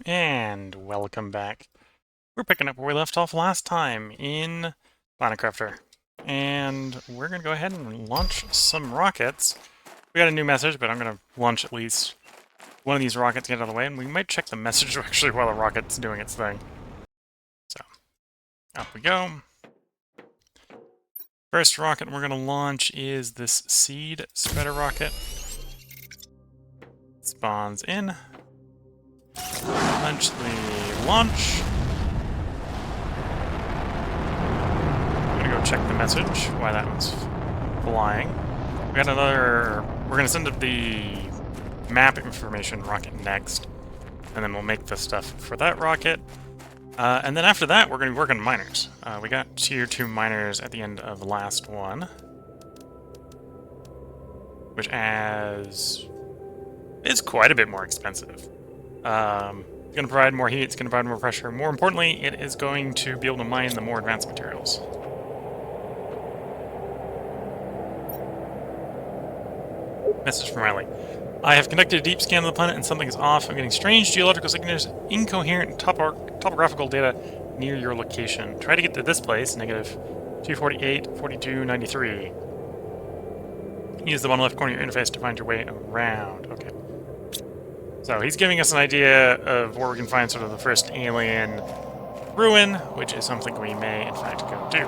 And welcome back. We're picking up where we left off last time in Planet Crafter. And we're going to go ahead and launch some rockets. We got a new message, but I'm going to launch at least one of these rockets, get out of the way, and we might check the message actually while the rocket's doing its thing. So, up we go. First rocket we're going to launch is this seed spreader rocket. Spawns in. Eventually launch. Check the message, why that one's flying. We got another... We're going to send up the map information rocket next, and then we'll make the stuff for that rocket. And then after that, we're going to be working on miners. We got tier 2 miners at the end of the last one, which is quite a bit more expensive. It's going to provide more heat, it's going to provide more pressure. More importantly, it is going to be able to mine the more advanced materials. Message from Riley. I have conducted a deep scan of the planet and something is off. I'm getting strange geological signatures, incoherent topographical data near your location. Try to get to this place, negative 248, 42, 93. Use the bottom left corner of your interface to find your way around. Okay. So he's giving us an idea of where we can find sort of the first alien ruin, which is something we may in fact go do.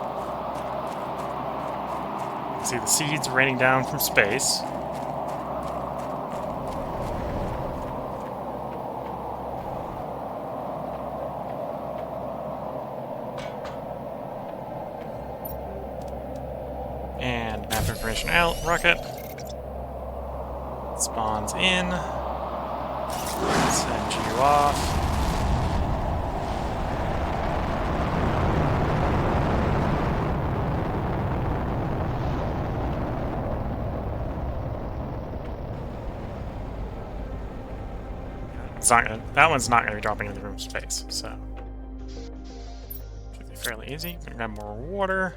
See the seeds raining down from space. And map information out, rocket. Spawns in. Send you off. That one's not going to be dropping into the room space, so should be fairly easy. Gonna grab more water.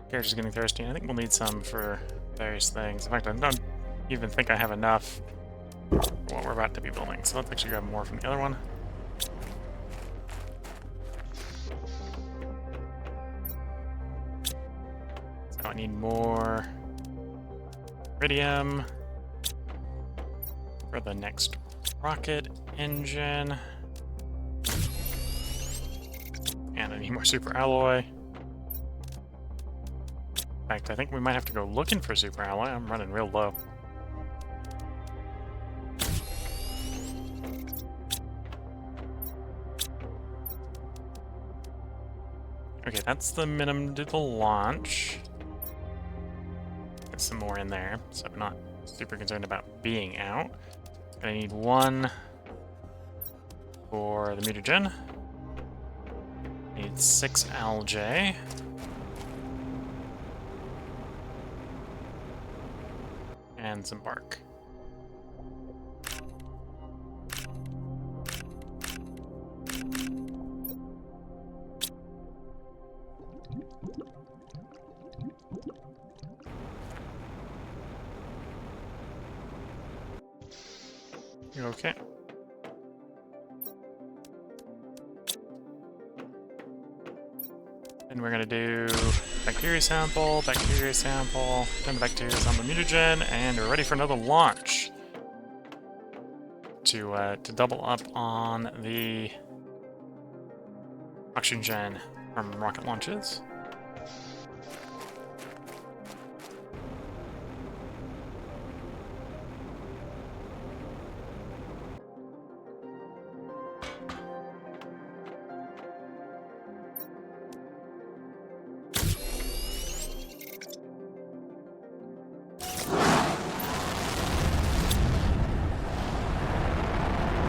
Character's getting thirsty. I think we'll need some for various things. In fact, I don't even think I have enough for what we're about to be building. So let's actually grab more from the other one. So I need more iridium for the next rocket engine. And I need more super alloy. In fact, I think we might have to go looking for super alloy. I'm running real low. Okay, that's the minimum to the launch. There's some more in there, so I'm not super concerned about being out. I need one for the mutagen. Need 6 algae. And some bark. Okay. And we're gonna do bacteria sample, then bacteria sample, mutagen, and we're ready for another launch to double up on the oxygen from rocket launches.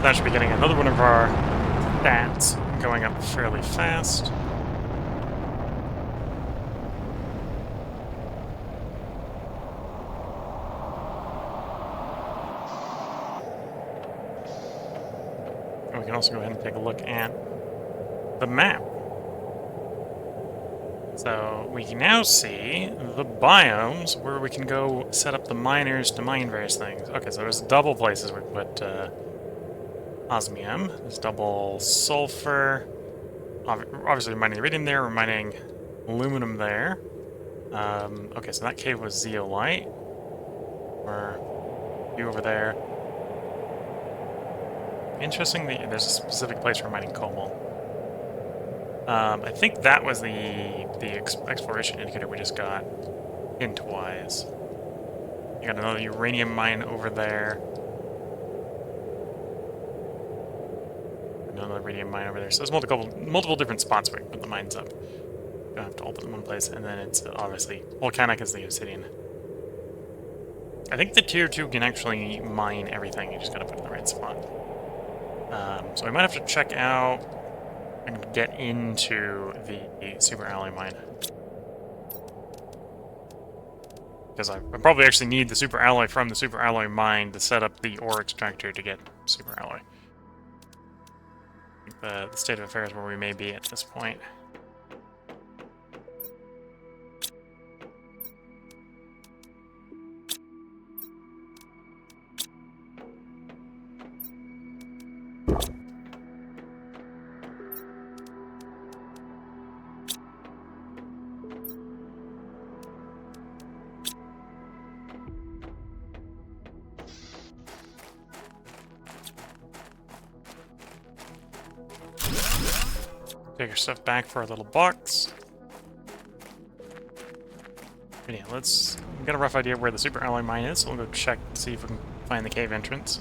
That should be getting another one of our stats going up fairly fast. And we can also go ahead and take a look at the map. So we can now see the biomes where we can go set up the miners to mine various things. Okay, so there's double places we put osmium. There's double sulfur. Obviously, we're mining iridium there. We're mining aluminum there. Okay, so that cave was zeolite. Or you over there. Interesting, there's a specific place for mining cobalt. I think that was the exploration indicator we just got, hint-wise. You got another uranium mine over there. Another radium mine over there. So there's multiple different spots where you put the mines up. You don't have to all put them in one place. And then it's obviously volcanic is the obsidian. I think the tier 2 can actually mine everything. You just gotta put it in the right spot. So I might have to check out and get into the super alloy mine. Because I probably actually need the super alloy from the super alloy mine to set up the ore extractor to get super alloy. I think the state of affairs where we may be at this point. Take our stuff back for our little box. But yeah, let's get a rough idea of where the super alloy mine is, so we'll go check to see if we can find the cave entrance.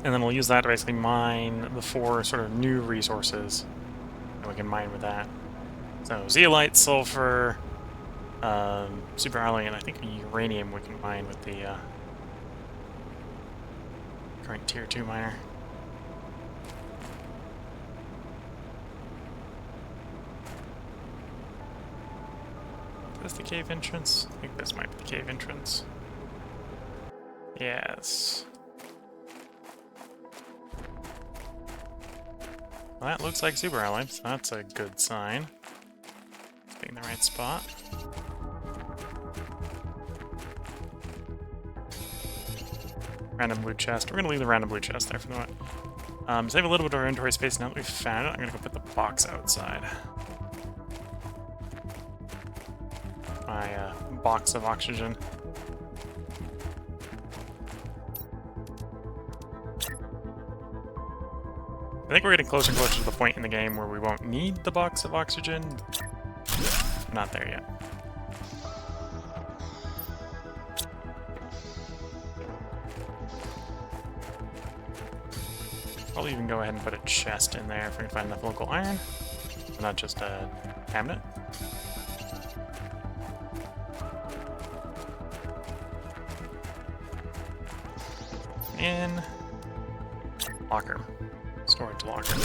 And then we'll use that to basically mine the 4 sort of new resources. And we can mine with that. So zeolite, sulfur, super alloy, and I think uranium we can mine with the current tier 2 miner. Is this the cave entrance? I think this might be the cave entrance. Yes. Well, that looks like super alloy, so that's a good sign. It's being in the right spot. Random blue chest. We're going to leave the random blue chest there for the moment. Save a little bit of our inventory space now that we've found it. I'm going to go put the box outside. My box of oxygen. I think we're getting closer and closer to the point in the game where we won't need the box of oxygen. We're not there yet. Probably even go ahead and put a chest in there if we can find enough local iron. Not just a cabinet. In locker. Storage locker.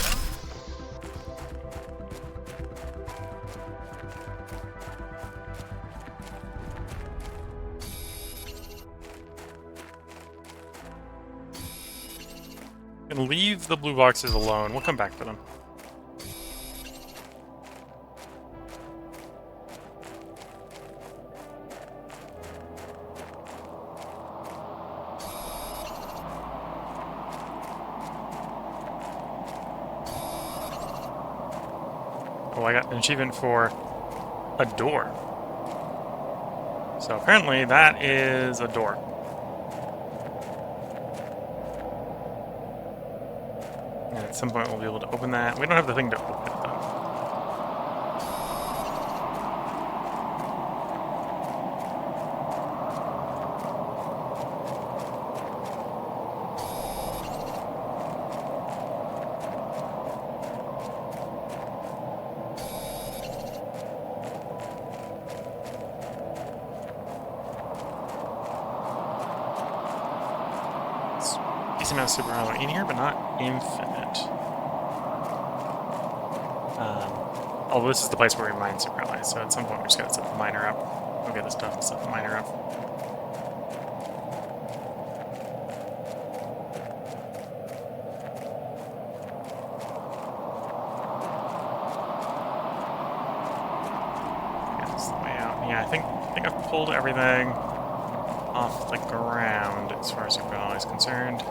And leave the blue boxes alone. We'll come back for them. Oh, I got an achievement for a door. So apparently that is a door. And at some point we'll be able to open that. We don't have the thing to open it though. Decent amount of super alloy in here, but not infinite. Although this is the place where we mine super alloy, so at some point we just gotta set the miner up. We'll get this stuff and set the miner up. I think I've pulled everything off the ground as far as Super Ally is concerned.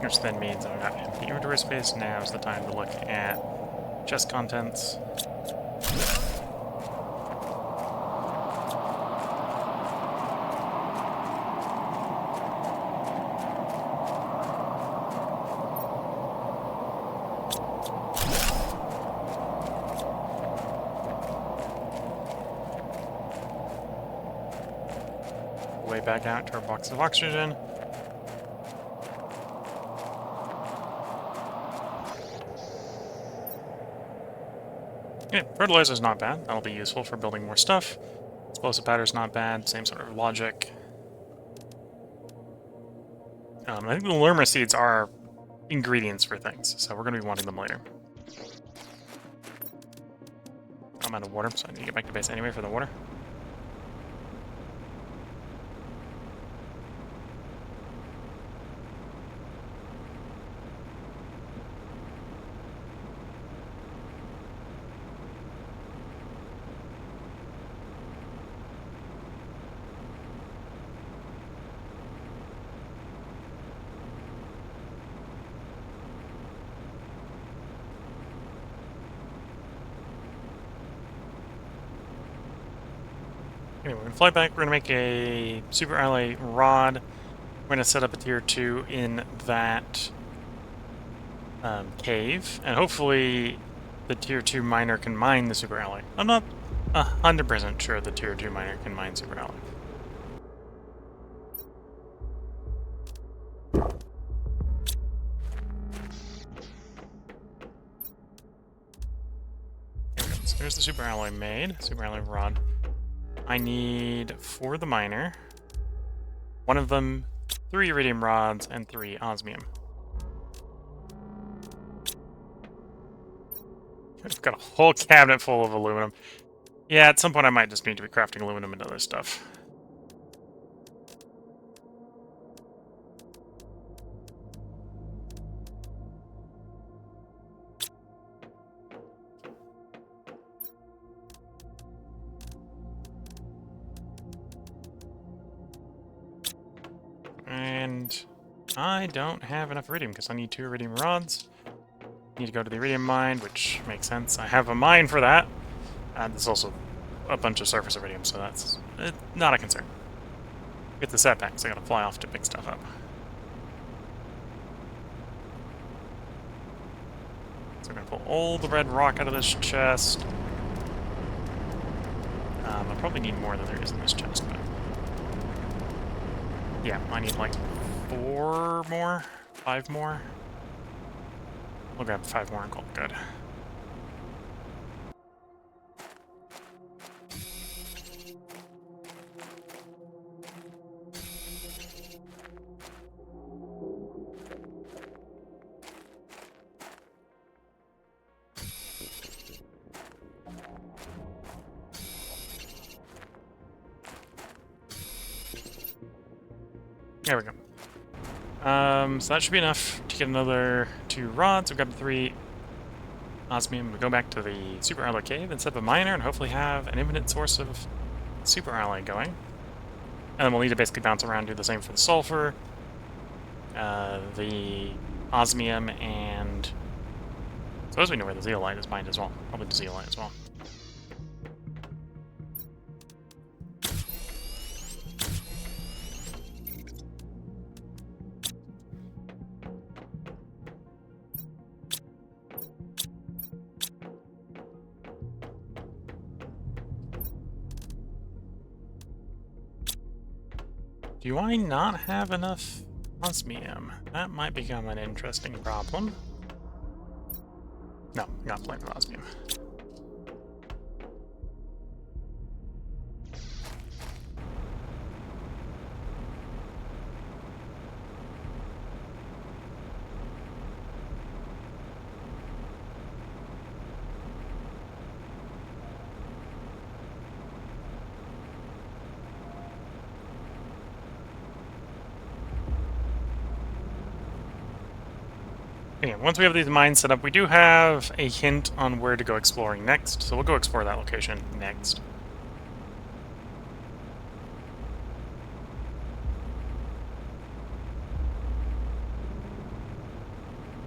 Which then means I've got empty inventory space. Now is the time to look at chest contents. Way back out to our box of oxygen. Okay, fertilizer's not bad. That'll be useful for building more stuff. Explosive powder's not bad. Same sort of logic. I think the Lerma seeds are ingredients for things, so we're going to be wanting them later. I'm out of water, so I need to get back to base anyway for the water. Anyway, we're going to fly back. We're going to make a Super Ally rod. We're going to set up a tier 2 in that cave. And hopefully the tier 2 miner can mine the Super Ally. I'm not 100% sure the tier 2 miner can mine Super Ally. So there's the Super Alloy made. Super Alloy rod. I need, for the miner, one of them 3 iridium rods and 3 osmium. I've got a whole cabinet full of aluminum. Yeah, at some point I might just need to be crafting aluminum and other stuff. And I don't have enough iridium because I need 2 iridium rods. Need to go to the iridium mine, which makes sense. I have a mine for that. And there's also a bunch of surface iridium, so that's not a concern. Get the setbacks, I gotta fly off to pick stuff up. So we're gonna pull all the red rock out of this chest. I probably need more than there is in this chest, but... yeah, I need like 4 more? 5 more? We'll grab 5 more and call it good. There we go. So that should be enough to get another 2 rods. We've got 3 osmium. We go back to the Super Alloy cave and set up a miner and hopefully have an infinite source of Super Alloy going. And then we'll need to basically bounce around, do the same for the sulfur, the osmium, and I suppose we know where the zeolite is mined as well. Probably the zeolite as well. Do I not have enough osmium? That might become an interesting problem. No, not plenty of osmium. Anyway, once we have these mines set up, we do have a hint on where to go exploring next, so we'll go explore that location next.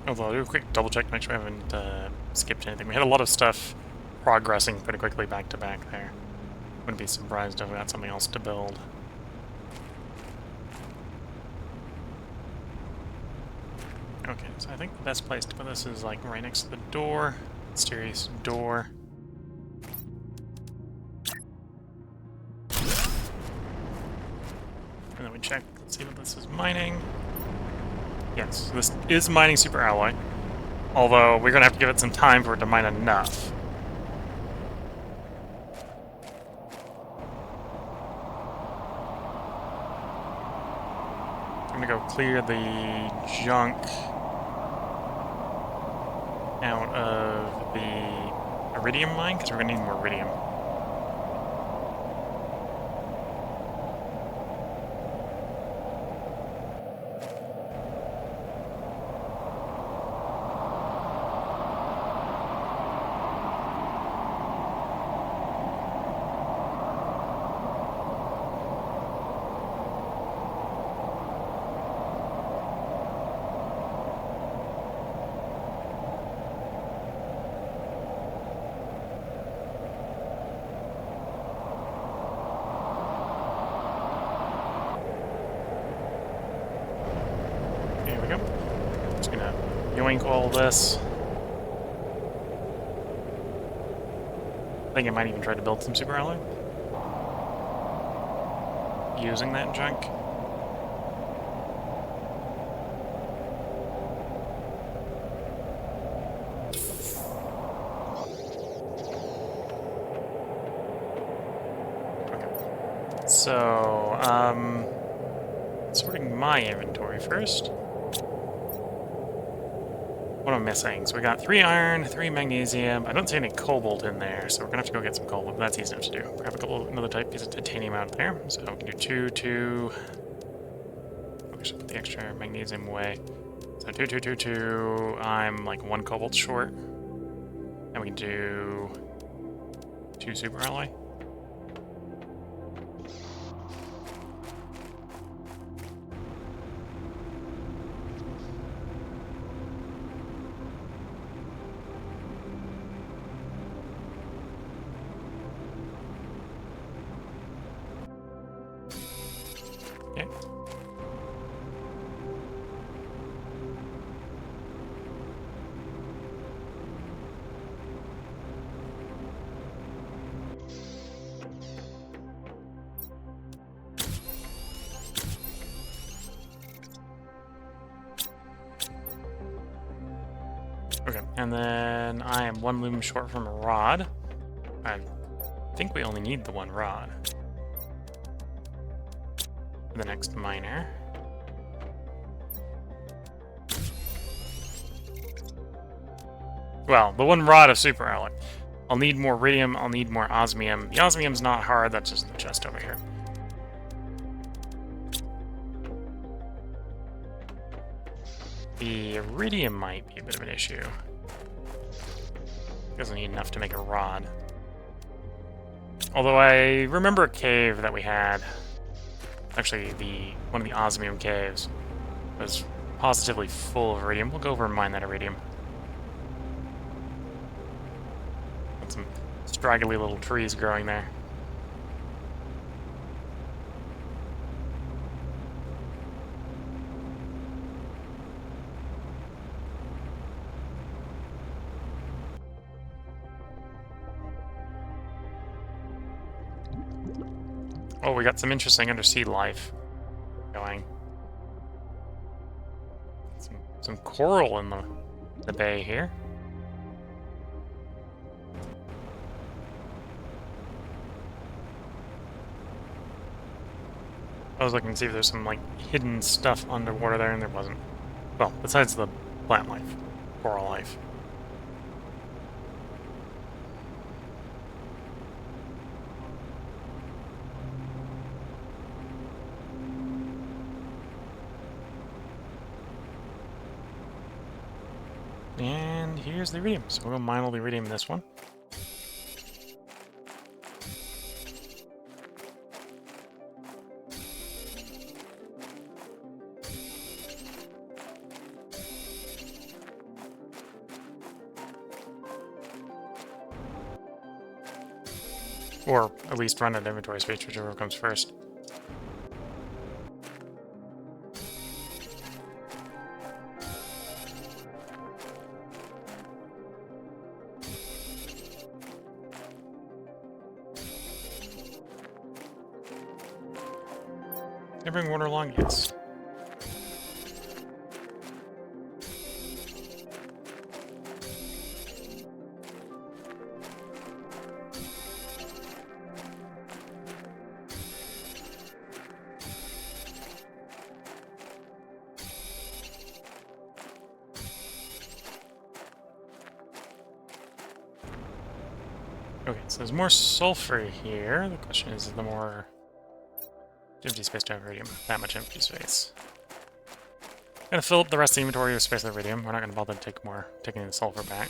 Although I'll do a quick double check to make sure I haven't skipped anything. We had a lot of stuff progressing pretty quickly back to back there. Wouldn't be surprised if we got something else to build. Okay, so I think the best place to put this is like right next to the door. Mysterious door. And then we check, let's see what this is mining. Yes, this is mining super alloy. Although we're gonna have to give it some time for it to mine enough. I'm gonna go clear the junk out of the iridium mine, because we're gonna need more iridium. Yoink all this. I think I might even try to build some super alloy using that junk. Okay. So, sorting my inventory first. What am I missing? So we got 3 iron, 3 magnesium. I don't see any cobalt in there, so we're gonna have to go get some cobalt, but that's easy enough to do. Grab another type piece of titanium out there. So we can do 2. We should put the extra magnesium away. So 2. I'm like 1 cobalt short. And we can do 2 super alloy. Okay. Okay, and then I am 1 lumen short from a rod. I think we only need the 1 rod. The next miner. Well, the 1 rod of super alloy. I'll need more iridium, I'll need more osmium. The osmium's not hard, that's just in the chest over here. The iridium might be a bit of an issue. Doesn't need enough to make a rod. Although I remember a cave that we had. Actually, one of the osmium caves was positively full of iridium. We'll go over and mine that iridium. Got some straggly little trees growing there. Oh, we got some interesting undersea life going. Some coral in the bay here. I was looking to see if there's some like hidden stuff underwater there, and there wasn't. Well, besides the plant life, coral life. And here's the iridium. So we'll mine all the iridium in this one. Or at least run an inventory space, whichever comes first. Can I bring water along? Yes. Okay, so there's more sulfur here. The question is the more empty space to have iridium. That much empty space. Gonna fill up the rest of the inventory with space with iridium. We're not gonna bother to taking the sulfur back.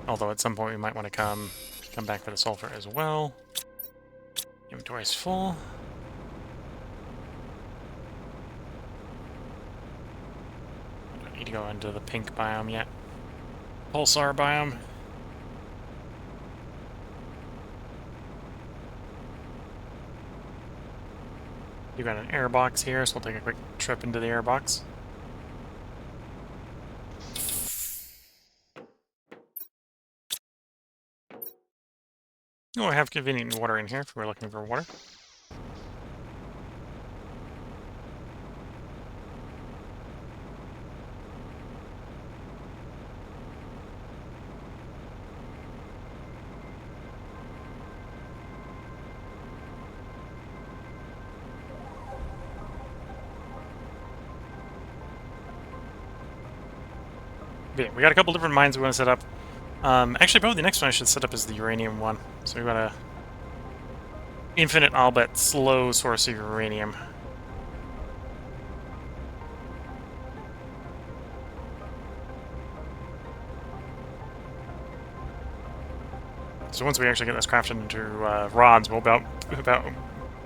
Although at some point we might want to come back for the sulfur as well. Inventory is full. I don't need to go into the pink biome yet. Pulsar biome. You got an air box here, so we'll take a quick trip into the air box. Oh, I have convenient water in here if we're looking for water. Yeah, we got a couple different mines we want to set up. Actually, probably the next one I should set up is the uranium one. So we've got a infinite, albeit slow source of uranium. So once we actually get this crafted into rods, we'll about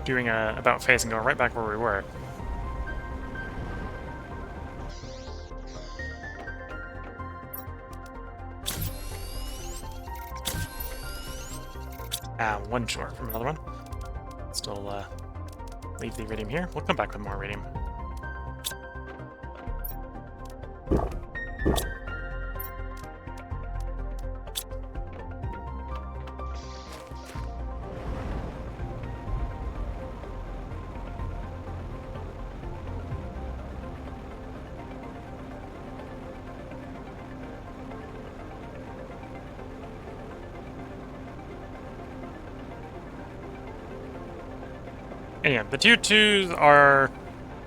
doing a about face and going right back where we were. One short from another one. Still leave the iridium here. We'll come back with more iridium. And yeah, the tier 2s are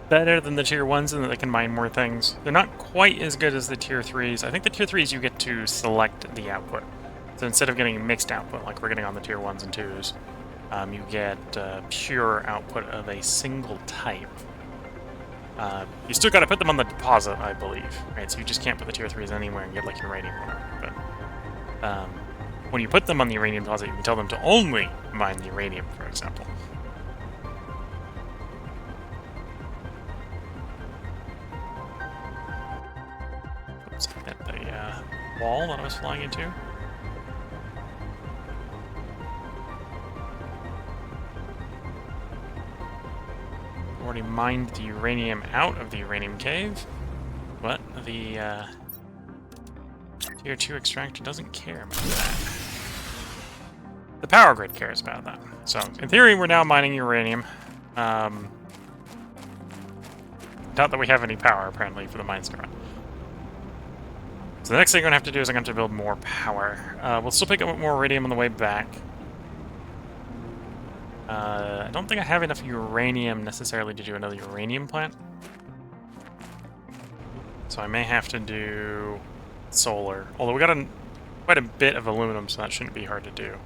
better than the tier 1s in that they can mine more things. They're not quite as good as the tier 3s. I think the tier 3s you get to select the output. So instead of getting mixed output like we're getting on the tier 1s and 2s, you get pure output of a single type. You still got to put them on the deposit, I believe. Right, so you just can't put the tier 3s anywhere and get like uranium or whatever. But when you put them on the uranium deposit, you can tell them to only mine the uranium, for example. At the wall that I was flying into. Already mined the uranium out of the uranium cave, but the tier 2 extractor doesn't care about that. The power grid cares about that. So, in theory, we're now mining uranium. Not that we have any power, apparently, for the mines to run. So the next thing I'm going to have to do is I'm going to have to build more power. We'll still pick up more iridium on the way back. I don't think I have enough uranium necessarily to do another uranium plant. So I may have to do solar. Although we got quite a bit of aluminum, so that shouldn't be hard to do.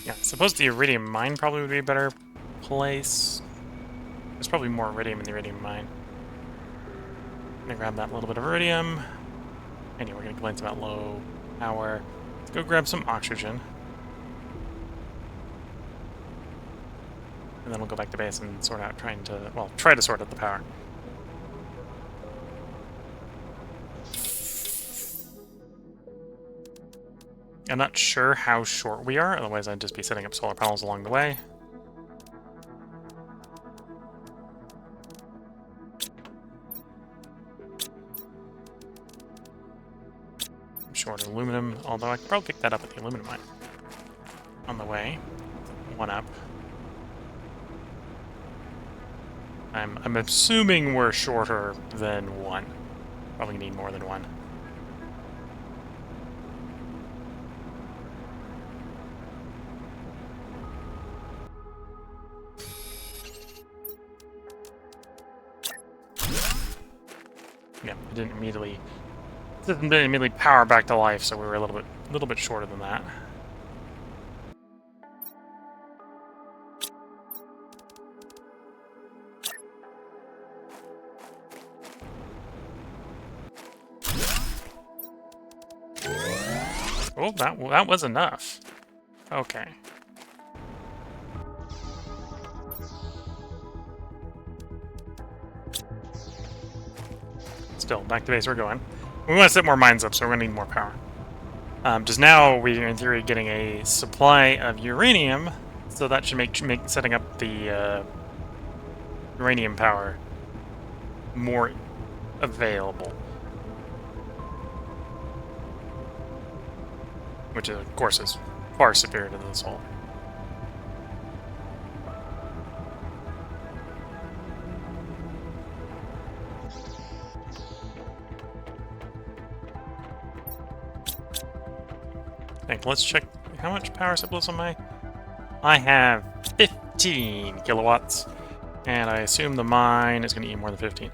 Yeah, I suppose the iridium mine probably would be a better place. There's probably more iridium in the iridium mine. I'm gonna grab that little bit of iridium. Anyway, we're gonna complain about low power. Let's go grab some oxygen. And then we'll go back to base and sort out try to sort out the power. I'm not sure how short we are, otherwise I'd just be setting up solar panels along the way. I'm short aluminum, although I could probably pick that up at the aluminum mine. On the way. One up. I'm assuming we're shorter than one. Probably need more than one. Yeah, it didn't immediately power back to life, so we were a little bit shorter than that. Oh, that was enough. Okay. Still, back to base we're going. We want to set more mines up, so we're going to need more power. Just now, we are in theory getting a supply of uranium, so that should make setting up the uranium power more available. Which, of course, is far superior to the solar. Okay, let's check how much power surplus am I have 15 kilowatts, and I assume the mine is going to eat more than 15.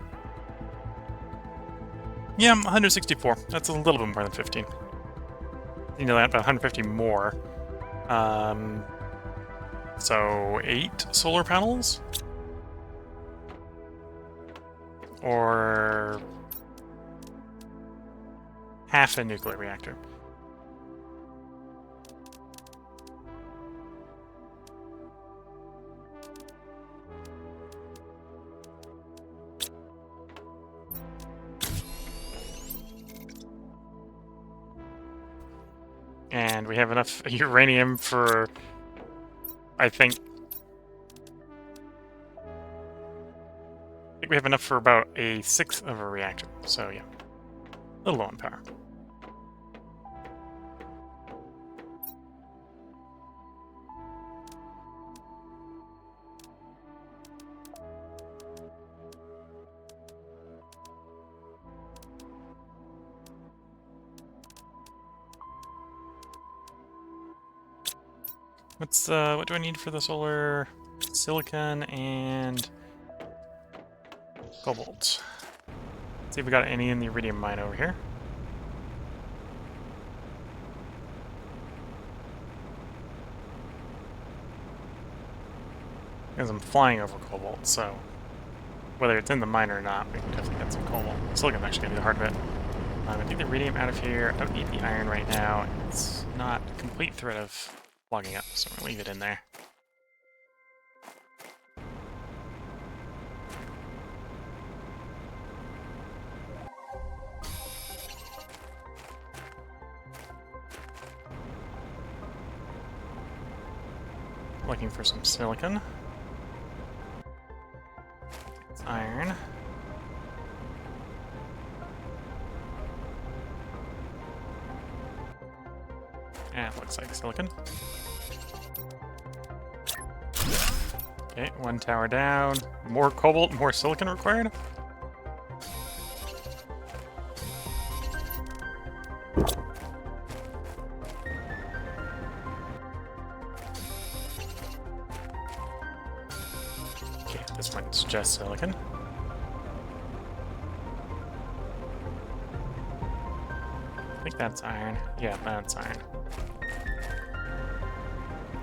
Yeah, 164. That's a little bit more than 15. You know, about 150 more. So 8 solar panels? Or half a nuclear reactor. And we have enough uranium for, I think we have enough for about a 1/6 of a reactor. So yeah, a little low on power. What do I need for the solar? Silicon and cobalt. Let's see if we got any in the iridium mine over here. Because I'm flying over cobalt, so whether it's in the mine or not, we can definitely get some cobalt. Silicon's actually gonna be the hard bit. I think the iridium out of here. I don't need the iron right now. It's not a complete threat of plugging up, so I'm gonna leave it in there. Looking for some silicon. It's iron. And it looks like silicon. Okay, one tower down. More cobalt, more silicon required. Okay, this one's just silicon. I think that's iron. Yeah, that's iron.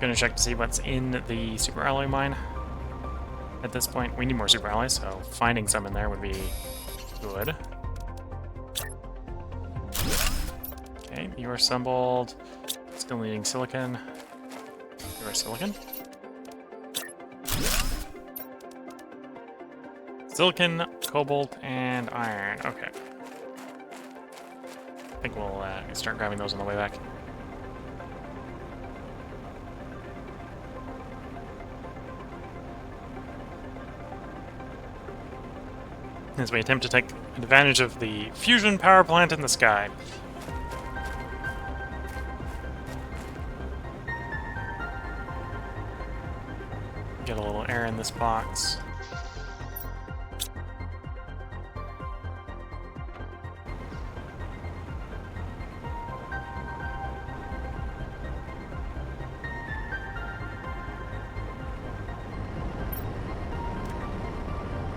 Gonna check to see what's in the super alloy mine. At this point, we need more super alloys, so finding some in there would be good. Okay, you are assembled. Still needing silicon. You are silicon. Silicon, cobalt, and iron. Okay. I think we'll start grabbing those on the way back. As we attempt to take advantage of the fusion power plant in the sky. Get a little air in this box.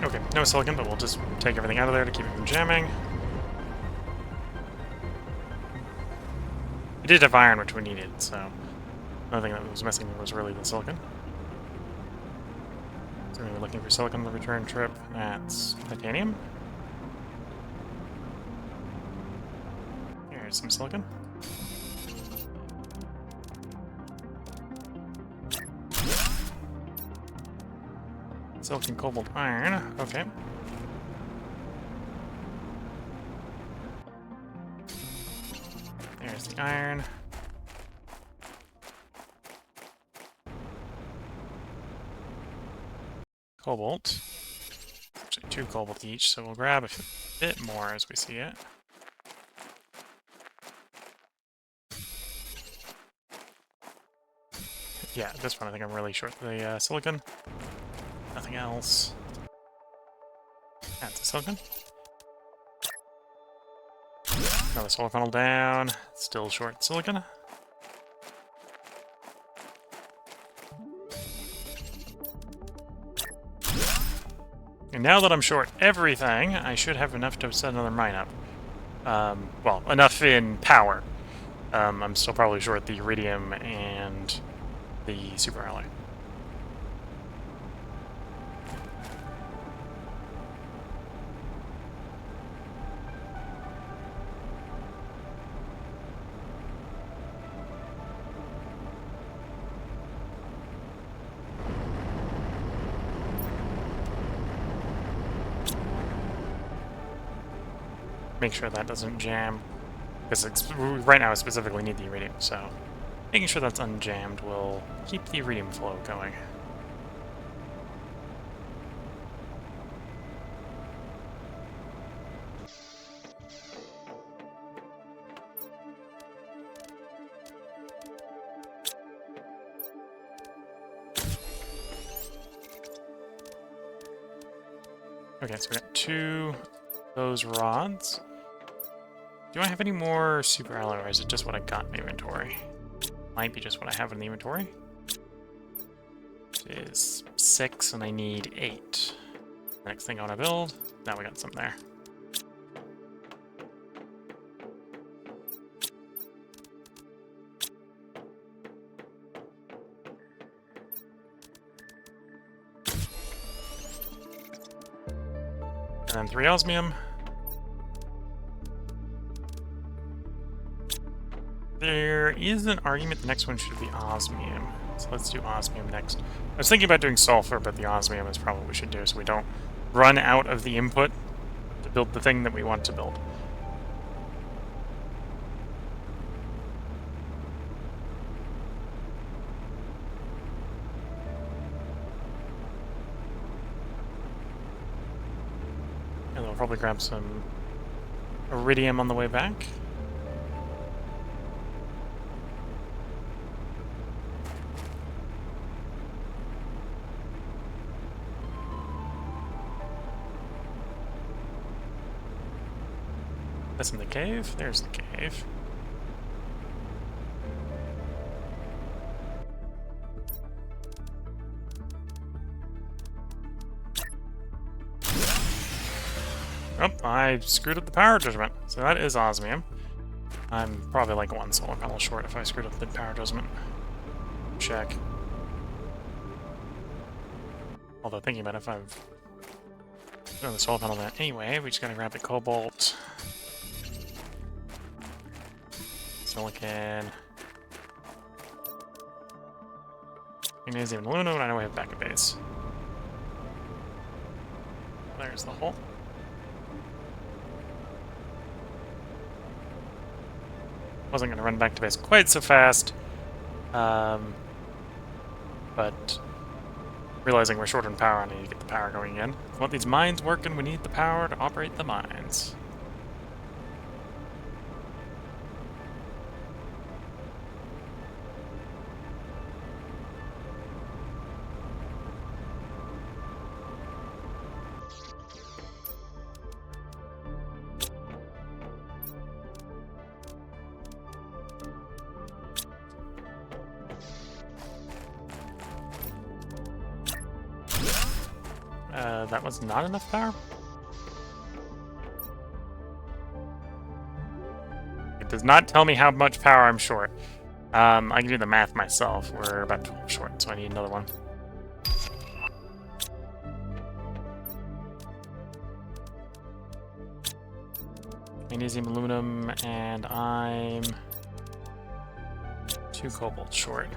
Okay, no silicon, but we'll just take everything out of there to keep it from jamming. We did have iron, which we needed, so another thing that was missing was really the silicon. So we were looking for silicon on the return trip. That's titanium. Here's some silicon. Silicon, cobalt, iron. Okay. There's the iron. Cobalt. Actually, 2 cobalt each, so we'll grab a bit more as we see it. Yeah, this one I think I'm really short the silicon. Nothing else. That's a silicon. Another solar panel down. Still short silicon. And now that I'm short everything, I should have enough to set another mine up. Well, enough in power. I'm still probably short the iridium and the super alloy. Make sure that doesn't jam, because right now I specifically need the iridium, so making sure that's unjammed will keep the iridium flow going. Okay, so we got 2 of those rods. Do I have any more super alloy, or is it just what I got in the inventory? Might be just what I have in the inventory. It is 6, and I need 8. Next thing I want to build. Now we got some there. And then 3 osmium. There is an argument the next one should be osmium. So let's do osmium next. I was thinking about doing sulfur, but the osmium is probably what we should do so we don't run out of the input to build the thing that we want to build. And we'll probably grab some iridium on the way back. That's in the cave. There's the cave. Oh, I screwed up the power judgment. So that is osmium. I'm probably like 1 solar panel short if I screwed up the power judgment. check. Although thinking about it, if I've done the solar panel that anyway, we just gotta grab the cobalt, silicon, magnesium, aluminum, and I know we have backup base. There's the hole. Wasn't gonna run back to base quite so fast, but realizing we're short on power, I need to get the power going again. If we want these mines working, we need the power to operate the mines. That was not enough power? It does not tell me how much power I'm short. I can do the math myself. We're about 12 short, so I need another one. Magnesium, aluminum, and I'm 2 cobalt short.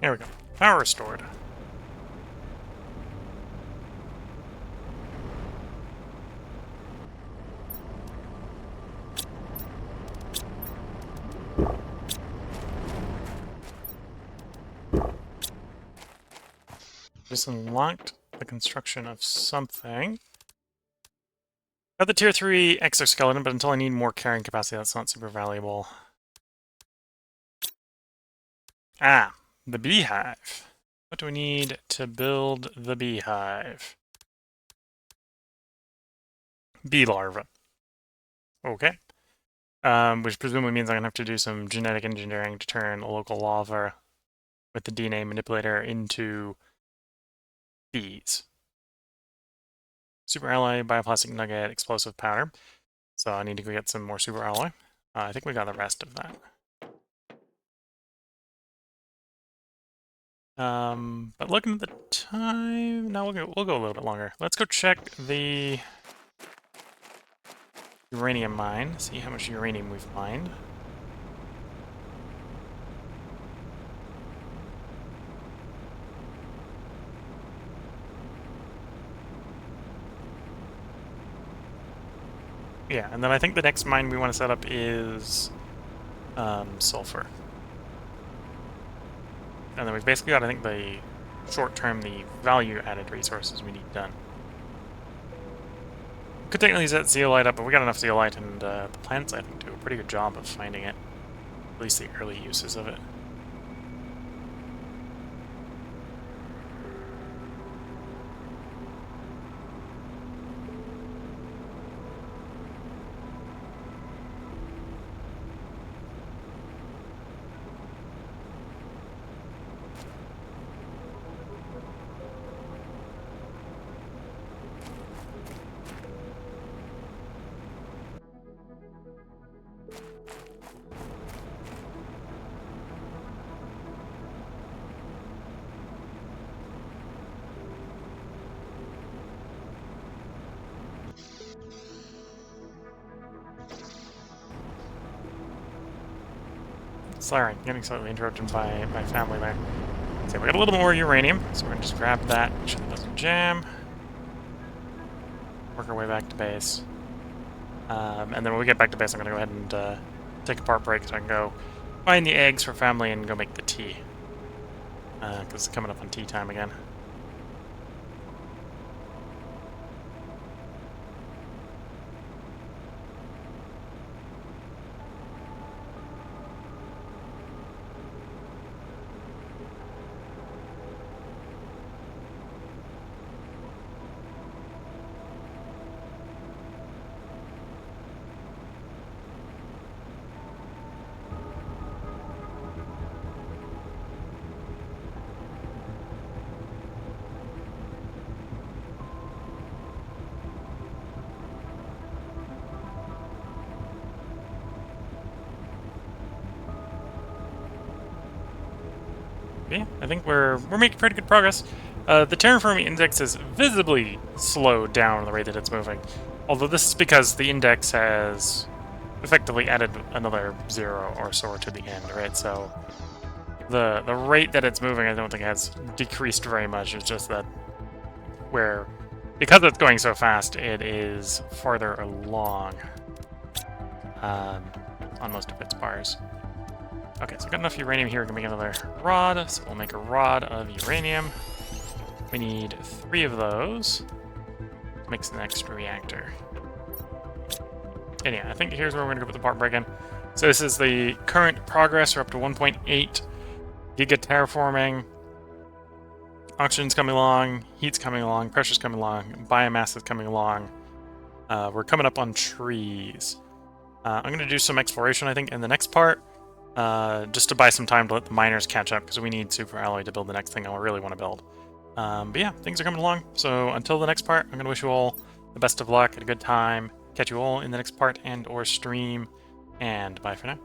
There we go. Power restored. Just unlocked the construction of something. Got the tier 3 exoskeleton, but until I need more carrying capacity, that's not super valuable. Ah, the beehive. What do we need to build the beehive? Bee larva. Okay. Which presumably means I'm going to have to do some genetic engineering to turn a local larva with the DNA manipulator into bees. Super alloy, bioplastic nugget, explosive powder. So I need to go get some more super alloy. I think we got the rest of that. But looking at the time, no, we'll go a little bit longer. Let's go check the uranium mine, see how much uranium we've mined. Yeah, and then I think the next mine we want to set up is sulfur. And then we've basically got, I think, the short-term, the value-added resources we need done. Could technically set zeolite up, but we got enough zeolite, and the plants, I think, do a pretty good job of finding it. At least the early uses of it. Sorry, getting slightly interrupted by my family there. So we got a little more uranium, so we're gonna just grab that, make sure it doesn't jam. Work our way back to base. And then when we get back to base, I'm gonna go ahead and take a part break so I can go find the eggs for family and go make the tea. Because it's coming up on tea time again. Yeah, I think we're making pretty good progress. The terraforming index is visibly slowed down the rate that it's moving. Although this is because the index has effectively added another 0 or so to the end, right? So the rate that it's moving, I don't think has decreased very much. It's just that because it's going so fast, it is farther along on most of its bars. Okay, so we've got enough uranium here. We're gonna make another rod, so we'll make a rod of uranium. We need 3 of those to make the next reactor. And yeah, I think here's where we're gonna go put the part break in. So this is the current progress. We're up to 1.8 giga terraforming. Oxygen's coming along, heat's coming along, pressure's coming along, biomass is coming along. We're coming up on trees. I'm going to do some exploration, I think, in the next part, just to buy some time to let the miners catch up, because we need super alloy to build the next thing I really want to build. But yeah, things are coming along. So until the next part, I'm going to wish you all the best of luck, a good time. Catch you all in the next part and or stream, and bye for now.